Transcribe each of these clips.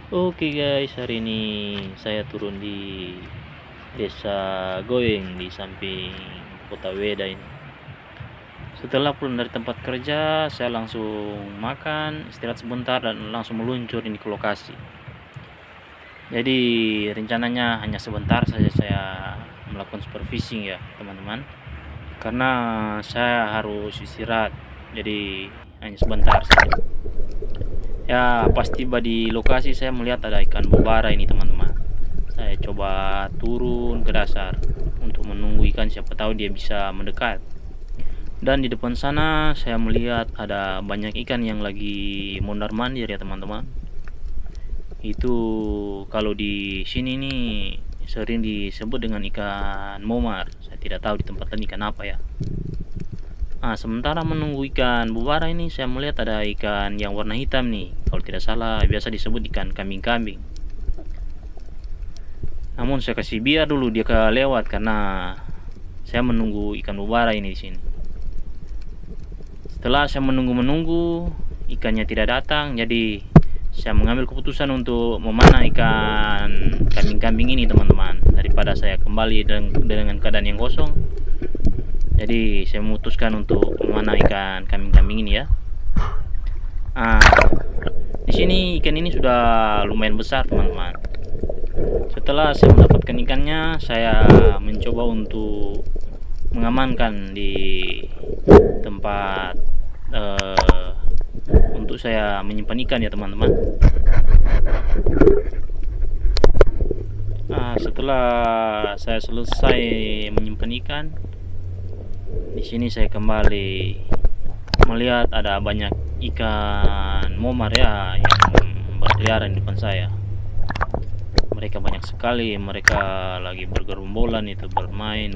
Oke guys, hari ini saya turun di Desa Goyeng di samping Kota Weda ini. Setelah pulang dari tempat kerja, saya langsung makan, istirahat sebentar dan langsung meluncur ini ke lokasi. Jadi rencananya hanya sebentar saja saya melakukan supervising ya teman-teman. Karena saya harus istirahat, jadi hanya sebentar saja. Ya, pas tiba di lokasi saya melihat ada ikan bobara ini teman-teman. Saya coba turun ke dasar untuk menunggu ikan, siapa tahu dia bisa mendekat. Dan di depan sana saya melihat ada banyak ikan yang lagi mondar-mandir ya teman-teman. Itu kalau di sini nih sering disebut dengan ikan momar. Saya tidak tahu di tempat lain ikan apa ya. Sementara menunggu ikan bubara ini saya melihat ada ikan yang warna hitam nih. Kalau tidak salah biasa disebut ikan kambing-kambing. Namun saya kasih biar dulu dia lewat karena saya menunggu ikan bubara ini di sini. Setelah saya menunggu ikannya tidak datang, jadi saya mengambil keputusan untuk memanah ikan kambing-kambing ini teman-teman, daripada saya kembali dengan keadaan yang kosong. Jadi saya memutuskan untuk memanah ikan kambing-kambing ini ya. Di sini ikan ini sudah lumayan besar teman-teman. Setelah saya mendapatkan ikannya, saya mencoba untuk mengamankan di tempat untuk saya menyimpan ikan ya teman-teman. Setelah saya selesai menyimpan ikan, di sini saya kembali melihat ada banyak ikan momar ya yang berkeliaran di depan saya. Mereka banyak sekali, mereka lagi bergerombolan itu bermain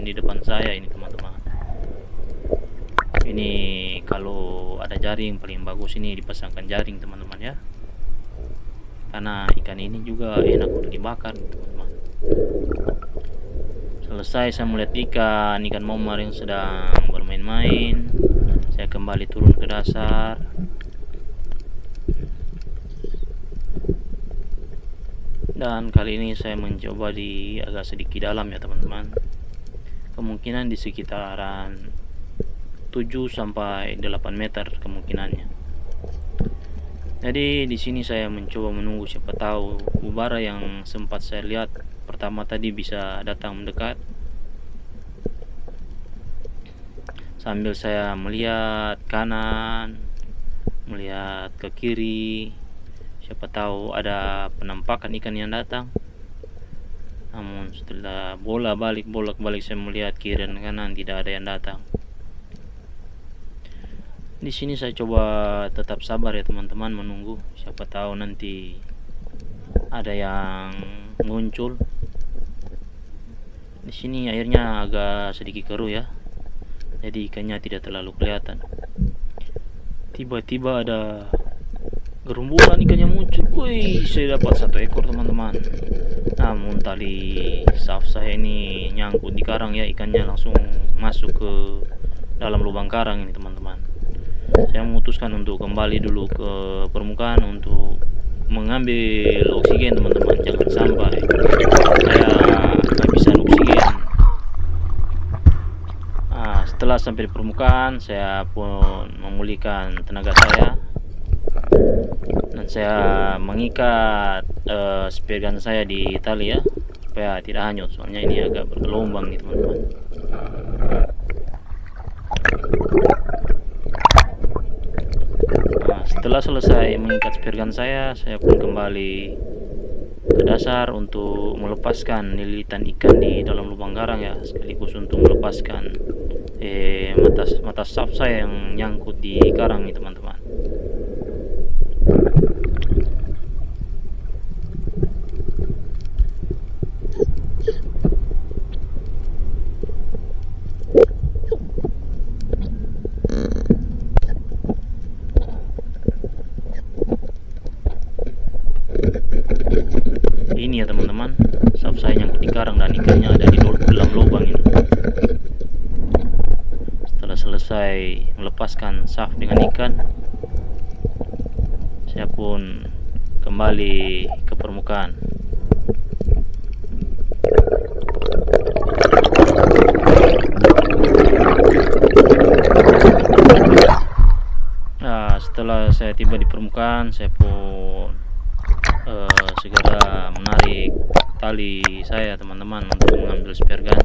di depan saya ini teman-teman. Ini kalau ada jaring paling bagus ini dipasangkan jaring teman-teman ya, karena ikan ini juga enak untuk dibakar teman-teman. Selesai saya melihat ikan momar yang sedang bermain-main, saya kembali turun ke dasar. Dan kali ini saya mencoba di agak sedikit dalam ya teman-teman. Kemungkinan di sekitaran 7 sampai 8 meter kemungkinannya. Jadi di sini saya mencoba menunggu, siapa tahu bubara yang sempat saya lihat pertama tadi bisa datang mendekat. Sambil saya melihat kanan, melihat ke kiri, siapa tahu ada penampakan ikan yang datang. Namun setelah bolak-balik saya melihat kiri dan kanan, tidak ada yang datang. Di sini saya coba tetap sabar ya teman-teman, menunggu, siapa tahu nanti ada yang muncul. Di sini airnya agak sedikit keruh ya, jadi ikannya tidak terlalu kelihatan. Tiba-tiba ada gerombolan ikan yang muncul. Wih, saya dapat 1 ekor teman-teman. Namun tali saf saya ini nyangkut di karang ya, ikannya langsung masuk ke dalam lubang karang ini teman-teman. Saya memutuskan untuk kembali dulu ke permukaan untuk mengambil oksigen teman-teman, jangan sampai saya kehabisan oksigen. Setelah sampai di permukaan, saya pun memulihkan tenaga saya dan saya mengikat spear gun saya di tali ya, supaya tidak hanyut, soalnya ini agak bergelombang nih teman-teman. Setelah selesai mengikat spear gun saya pun kembali ke dasar untuk melepaskan lilitan ikan di dalam lubang karang ya, sekaligus untuk melepaskan mata saf saya yang nyangkut di karang nih teman-teman. Ini ya teman-teman, saf saya nyangkut di karang dan ikannya ada di dalam lubang ini. Setelah selesai melepaskan saf dengan ikan, saya pun kembali ke permukaan. Nah, setelah saya tiba di permukaan, saya pun segera menarik tali saya teman-teman untuk mengambil spare gun,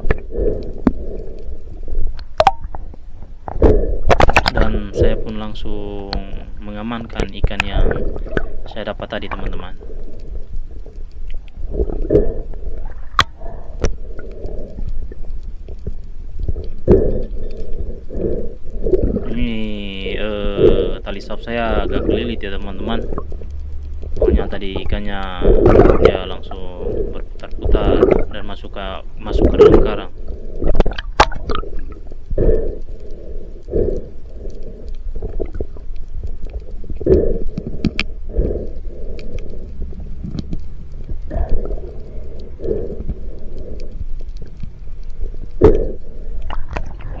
dan saya pun langsung mengamankan ikan yang saya dapat tadi teman-teman. Ini tali stop saya agak kelilit ya teman-teman, soalnya tadi ikannya dia langsung berputar-putar dan masuk ke dalam karang.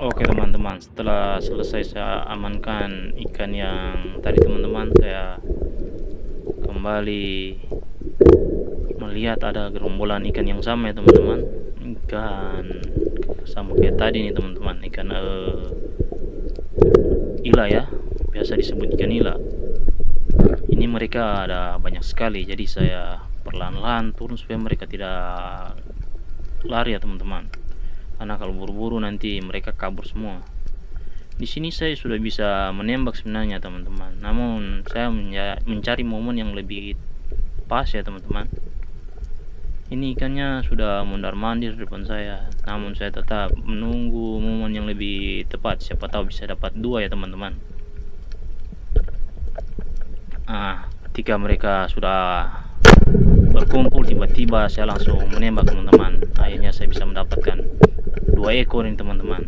Oke teman-teman, setelah selesai saya amankan ikan yang tadi teman-teman, saya kembali melihat ada gerombolan ikan yang sama ya teman-teman. Ikan sama kayak tadi nih teman-teman, ikan ila ya, biasa disebut ikan ila. Ini mereka ada banyak sekali, jadi saya perlahan-lahan turun supaya mereka tidak lari ya teman-teman, karena kalau buru-buru nanti mereka kabur semua. Di sini saya sudah bisa menembak sebenarnya teman-teman, namun saya mencari momen yang lebih pas ya teman-teman. Ini ikannya sudah mondar-mandir di depan saya, namun saya tetap menunggu momen yang lebih tepat, siapa tahu bisa dapat dua ya teman-teman. Ketika mereka sudah berkumpul, tiba-tiba saya langsung menembak teman-teman. Akhirnya saya bisa mendapatkan 2 ekor ini teman-teman,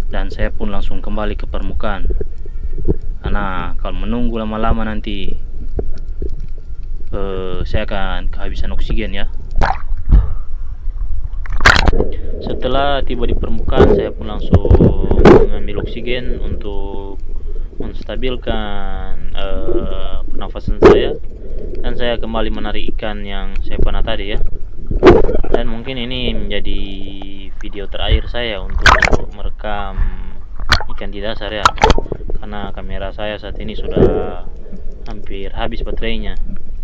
dan saya pun langsung kembali ke permukaan, karena kalau menunggu lama-lama nanti saya akan kehabisan oksigen ya. Setelah tiba di permukaan, saya pun langsung mengambil oksigen untuk menstabilkan pernafasan saya, dan saya kembali menarik ikan yang saya panah tadi ya. Dan mungkin ini menjadi video terakhir saya untuk merekam ikan di dasar ya, karena kamera saya saat ini sudah hampir habis baterainya.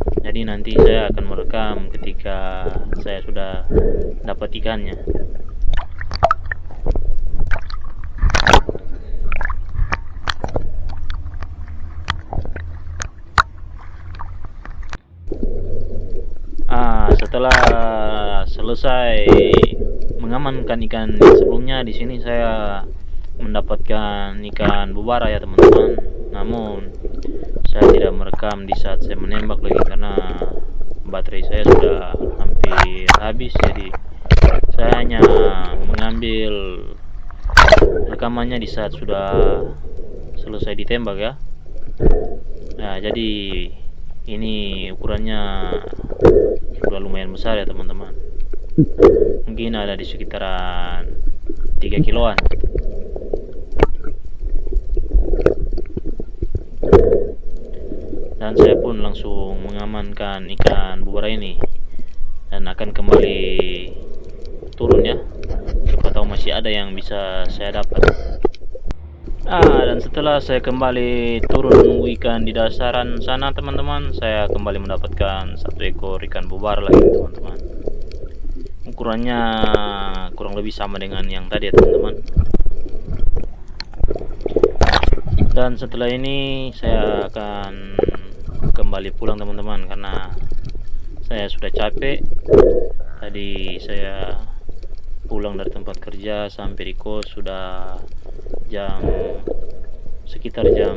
Jadi nanti saya akan merekam ketika saya sudah dapat ikannya. Setelah selesai mengamankan ikan yang sebelumnya, di sini saya mendapatkan ikan bubara ya teman-teman. Namun saya tidak merekam di saat saya menembak lagi, karena baterai saya sudah hampir habis. Jadi saya hanya mengambil rekamannya di saat sudah selesai ditembak ya. Nah, jadi ini ukurannya sudah lumayan besar ya teman-teman, mungkin ada di sekitaran 3 kiloan. Dan saya pun langsung mengamankan ikan bubara ini dan akan kembali turun ya, siapa tahu masih ada yang bisa saya dapat. Dan setelah saya kembali turun menunggu ikan di dasaran sana teman-teman, saya kembali mendapatkan 1 ekor ikan bubara lagi teman-teman. Ukurannya kurang lebih sama dengan yang tadi ya teman-teman. Dan setelah ini saya akan kembali pulang teman-teman, karena saya sudah capek. Tadi saya pulang dari tempat kerja sampai di kos sudah sekitar jam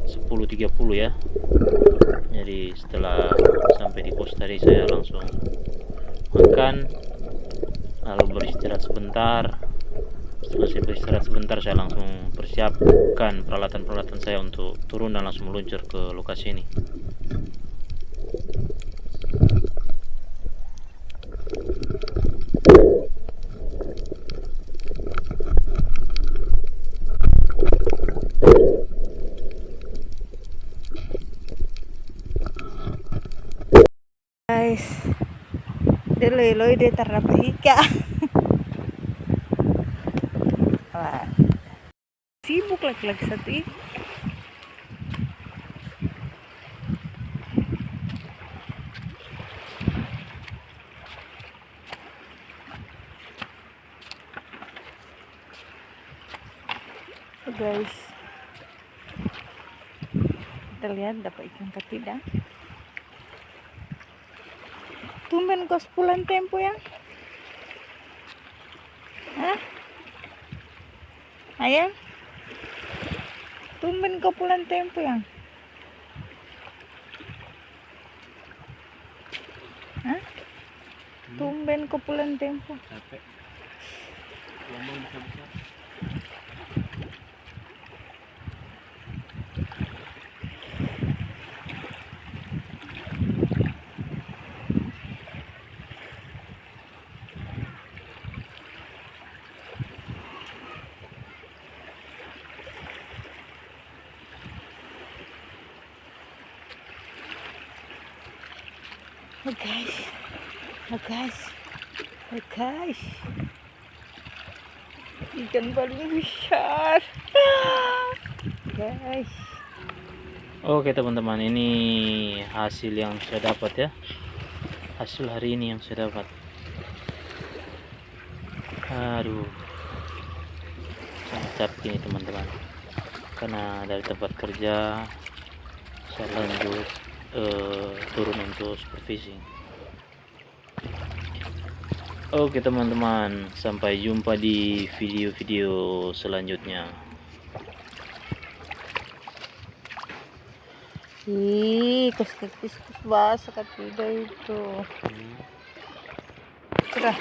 10.30 ya. Jadi setelah sampai di kos tadi saya langsung makan, lalu beristirahat sebentar. Setelah saya beristirahat sebentar, saya langsung persiapkan peralatan-peralatan saya untuk turun dan langsung meluncur ke lokasi ini. Deleloi dia terdapat ikan. Wah, sibuk laki-laki satu ini. Guys, kita lihat dapat ikan atau tidak. Tumben kau sepulang tempo yang? Hah? Ayang? Tumben kau pulang tempo yang? Hah? Tumben kau pulang tempo. Capek. Ngomong bisa-bisa. Oh guys, oh guys, oh guys, ikan paling besar, guys. Oke teman-teman, ini hasil yang saya dapat ya. Hasil hari ini yang saya dapat. Aduh, sangat capek ini teman-teman. Karena dari tempat kerja saya lanjut turun untuk supervising. Oke teman-teman, sampai jumpa di video-video selanjutnya. Ih, kus basah kaki itu. Sudah.